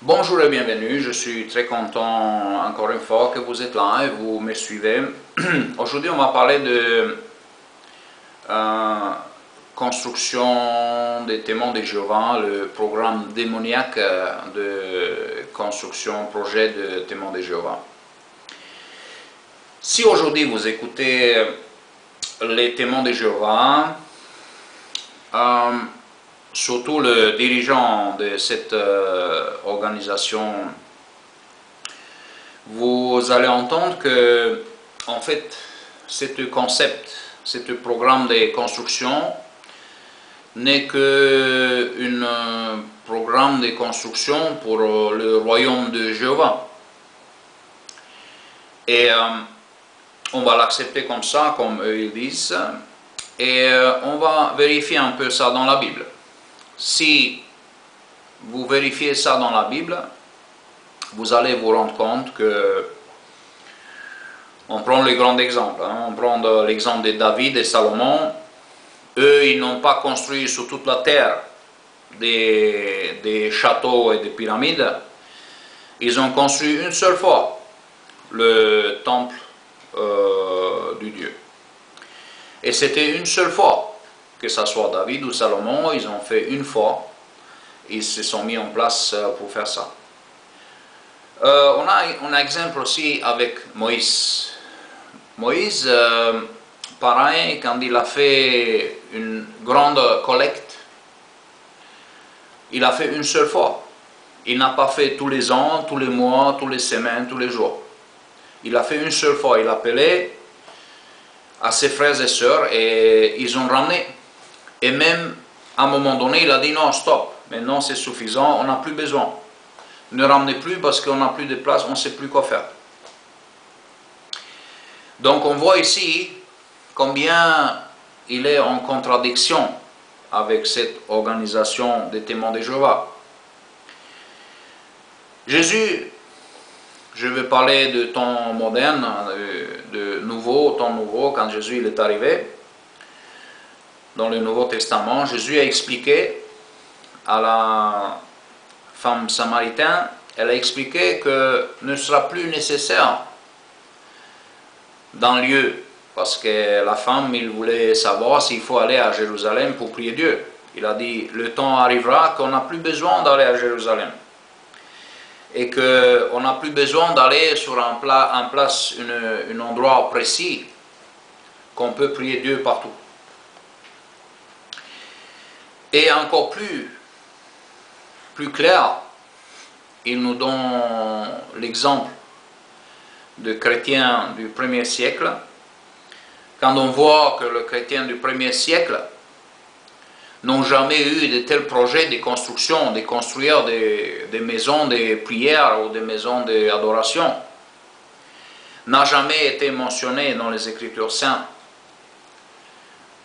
Bonjour et bienvenue, je suis très content encore une fois que vous êtes là et vous me suivez. Aujourd'hui on va parler de construction des témoins de Jéhovah, le programme démoniaque de construction, projet de témoins de Jéhovah. Si aujourd'hui vous écoutez les témoins de Jéhovah, surtout le dirigeant de cette organisation, vous allez entendre que, en fait, ce concept, ce programme de construction n'est qu'un programme de construction pour le royaume de Jéhovah. Et on va l'accepter comme ça, comme eux ils disent, et on va vérifier un peu ça dans la Bible. Si vous vérifiez ça dans la Bible, vous allez vous rendre compte que, on prend les grands exemples, on prend l'exemple de David et Salomon, eux ils n'ont pas construit sur toute la terre des châteaux et des pyramides, ils ont construit une seule fois le temple du Dieu. Et c'était une seule fois. Que ce soit David ou Salomon, ils ont fait une fois, ils se sont mis en place pour faire ça. On a un exemple aussi avec Moïse. Moïse, pareil, quand il a fait une grande collecte, il a fait une seule fois. Il n'a pas fait tous les ans, tous les mois, toutes les semaines, tous les jours. Il a fait une seule fois. Il a appelé à ses frères et sœurs et ils ont ramené. Et même, à un moment donné, il a dit non, stop, maintenant c'est suffisant, on n'a plus besoin. Ne ramenez plus parce qu'on n'a plus de place, on ne sait plus quoi faire. Donc on voit ici combien il est en contradiction avec cette organisation des témoins de Jéhovah. Jésus, je vais parler de temps moderne, de nouveau, temps nouveau, quand Jésus il est arrivé. Dans le Nouveau Testament, Jésus a expliqué à la femme samaritaine, elle a expliqué que ne sera plus nécessaire d'un lieu, parce que la femme, il voulait savoir s'il faut aller à Jérusalem pour prier Dieu. Il a dit, le temps arrivera qu'on n'a plus besoin d'aller à Jérusalem, et qu'on n'a plus besoin d'aller sur un endroit précis, qu'on peut prier Dieu partout. Et encore plus clair, il nous donne l'exemple de chrétiens du 1er siècle. Quand on voit que les chrétiens du 1er siècle n'ont jamais eu de tels projets de construction, de construire des maisons de prière ou des maisons d'adoration, n'a jamais été mentionné dans les Écritures saintes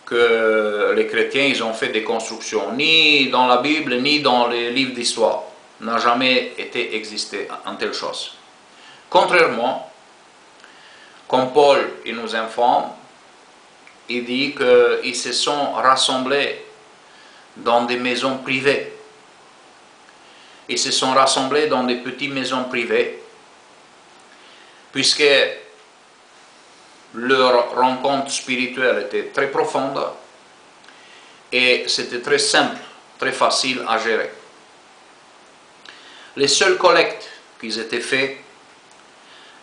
que les chrétiens ils ont fait des constructions, ni dans la Bible, ni dans les livres d'histoire. N'a jamais été existé en telle chose. Contrairement, comme Paul il nous informe, il dit qu'ils se sont rassemblés dans des maisons privées. Ils se sont rassemblés dans des petites maisons privées, puisque leur rencontre spirituelle était très profonde et c'était très simple, très facile à gérer. Les seules collectes qu'ils étaient faites,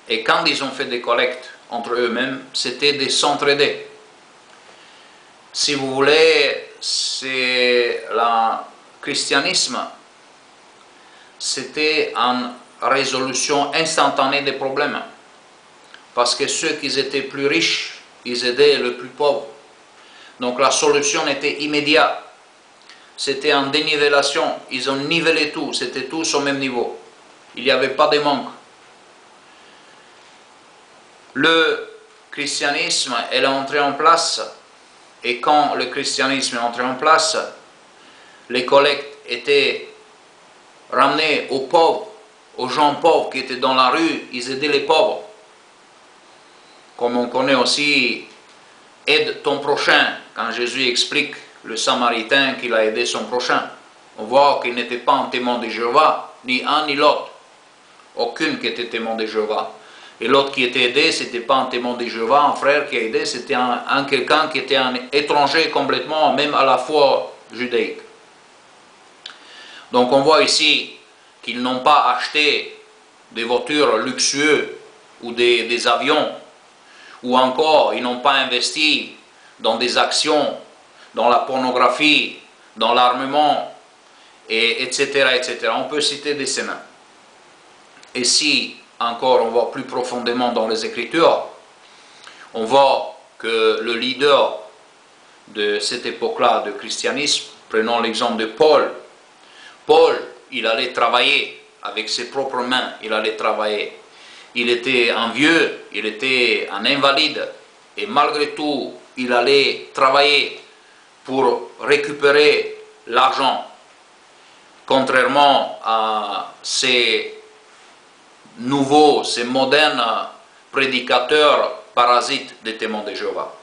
et quand ils ont fait des collectes entre eux-mêmes, c'était de s'entraider. Si vous voulez, c'est le christianisme, c'était une résolution instantanée des problèmes. Parce que ceux qui étaient plus riches, ils aidaient les plus pauvres. Donc la solution était immédiate. C'était en dénivellation. Ils ont nivelé tout. C'était tous au même niveau. Il n'y avait pas de manque. Le christianisme est entré en place. Et quand le christianisme est entré en place, les collectes étaient ramenées aux pauvres, aux gens pauvres qui étaient dans la rue. Ils aidaient les pauvres. Comme on connaît aussi, aide ton prochain, quand Jésus explique le Samaritain qu'il a aidé son prochain. On voit qu'il n'était pas un témoin de Jéhovah, ni un ni l'autre. Aucune qui était témoin de Jéhovah. Et l'autre qui était aidé, ce n'était pas un témoin de Jéhovah, un frère qui a aidé, c'était quelqu'un qui était un étranger complètement, même à la foi judaïque. Donc on voit ici qu'ils n'ont pas acheté des voitures luxueuses ou des avions, ou encore ils n'ont pas investi dans des actions, dans la pornographie, dans l'armement, etc., etc. On peut citer des semaines. Et si encore on va plus profondément dans les Écritures, on voit que le leader de cette époque-là de christianisme, prenons l'exemple de Paul, il allait travailler avec ses propres mains, il allait travailler. Il était un vieux, il était un invalide, et malgré tout, il allait travailler pour récupérer l'argent, contrairement à ces nouveaux, ces modernes prédicateurs parasites des témoins de Jéhovah.